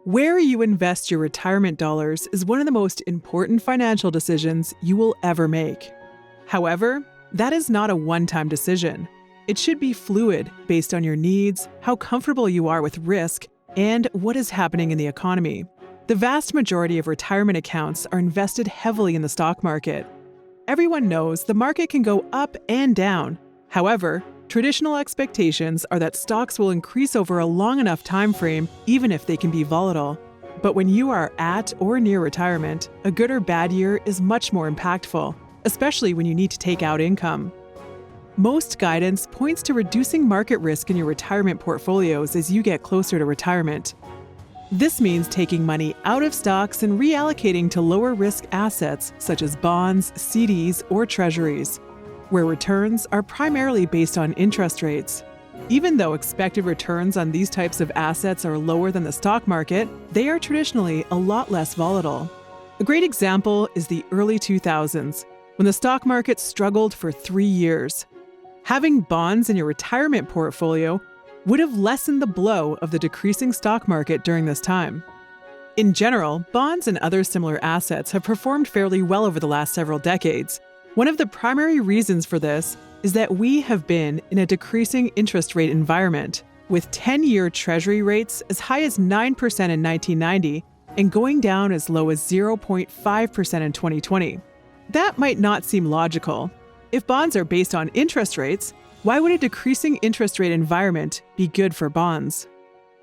Where you invest your retirement dollars is one of the most important financial decisions you will ever make. However, that is not a one-time decision. It should be fluid based on your needs, how comfortable you are with risk, and what is happening in the economy. The vast majority of retirement accounts are invested heavily in the stock market. Everyone knows the market can go up and down. However, traditional expectations are that stocks will increase over a long enough time frame, even if they can be volatile. But when you are at or near retirement, a good or bad year is much more impactful, especially when you need to take out income. Most guidance points to reducing market risk in your retirement portfolios as you get closer to retirement. This means taking money out of stocks and reallocating to lower risk assets such as bonds, CDs, or treasuries, where returns are primarily based on interest rates. Even though expected returns on these types of assets are lower than the stock market, they are traditionally a lot less volatile. A great example is the early 2000s, when the stock market struggled for 3 years. Having bonds in your retirement portfolio would have lessened the blow of the decreasing stock market during this time. In general, bonds and other similar assets have performed fairly well over the last several decades. One of the primary reasons for this is that we have been in a decreasing interest rate environment, with 10-year Treasury rates as high as 9% in 1990 and going down as low as 0.5% in 2020. That might not seem logical. If bonds are based on interest rates, why would a decreasing interest rate environment be good for bonds?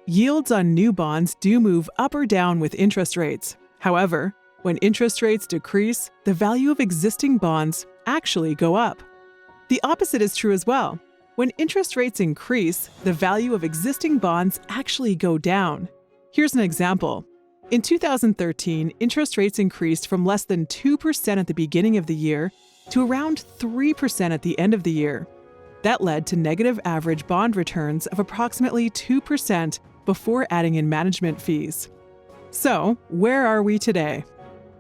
Yields on new bonds do move up or down with interest rates. However, when interest rates decrease, the value of existing bonds actually go up. The opposite is true as well. When interest rates increase, the value of existing bonds actually go down. Here's an example. In 2013, interest rates increased from less than 2% at the beginning of the year to around 3% at the end of the year. That led to negative average bond returns of approximately 2% before adding in management fees. So, where are we today?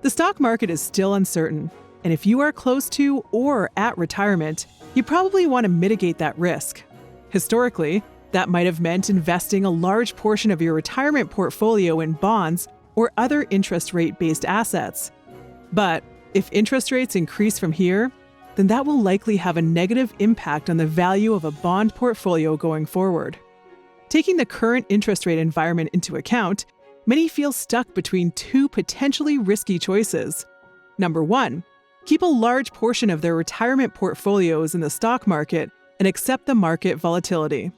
The stock market is still uncertain, and if you are close to or at retirement, you probably want to mitigate that risk. Historically, that might have meant investing a large portion of your retirement portfolio in bonds or other interest rate-based assets. But if interest rates increase from here, then that will likely have a negative impact on the value of a bond portfolio going forward. Taking the current interest rate environment into account, many feel stuck between two potentially risky choices. Number one, keep a large portion of their retirement portfolios in the stock market and accept the market volatility.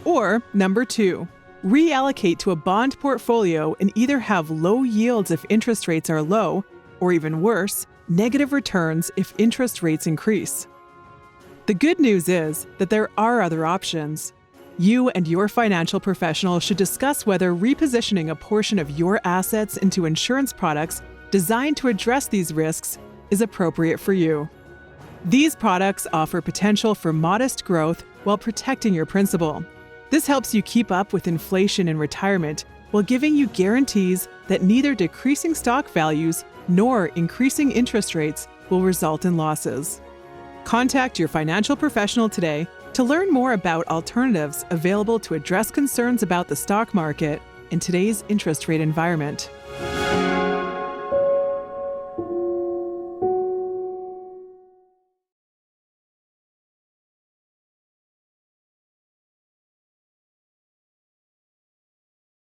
Or number two, reallocate to a bond portfolio and either have low yields if interest rates are low, or even worse, negative returns if interest rates increase. The good news is that there are other options. You and your financial professional should discuss whether repositioning a portion of your assets into insurance products designed to address these risks is appropriate for you. These products offer potential for modest growth while protecting your principal. This helps you keep up with inflation in retirement while giving you guarantees that neither decreasing stock values nor increasing interest rates will result in losses. Contact your financial professional today to learn more about alternatives available to address concerns about the stock market in today's interest rate environment.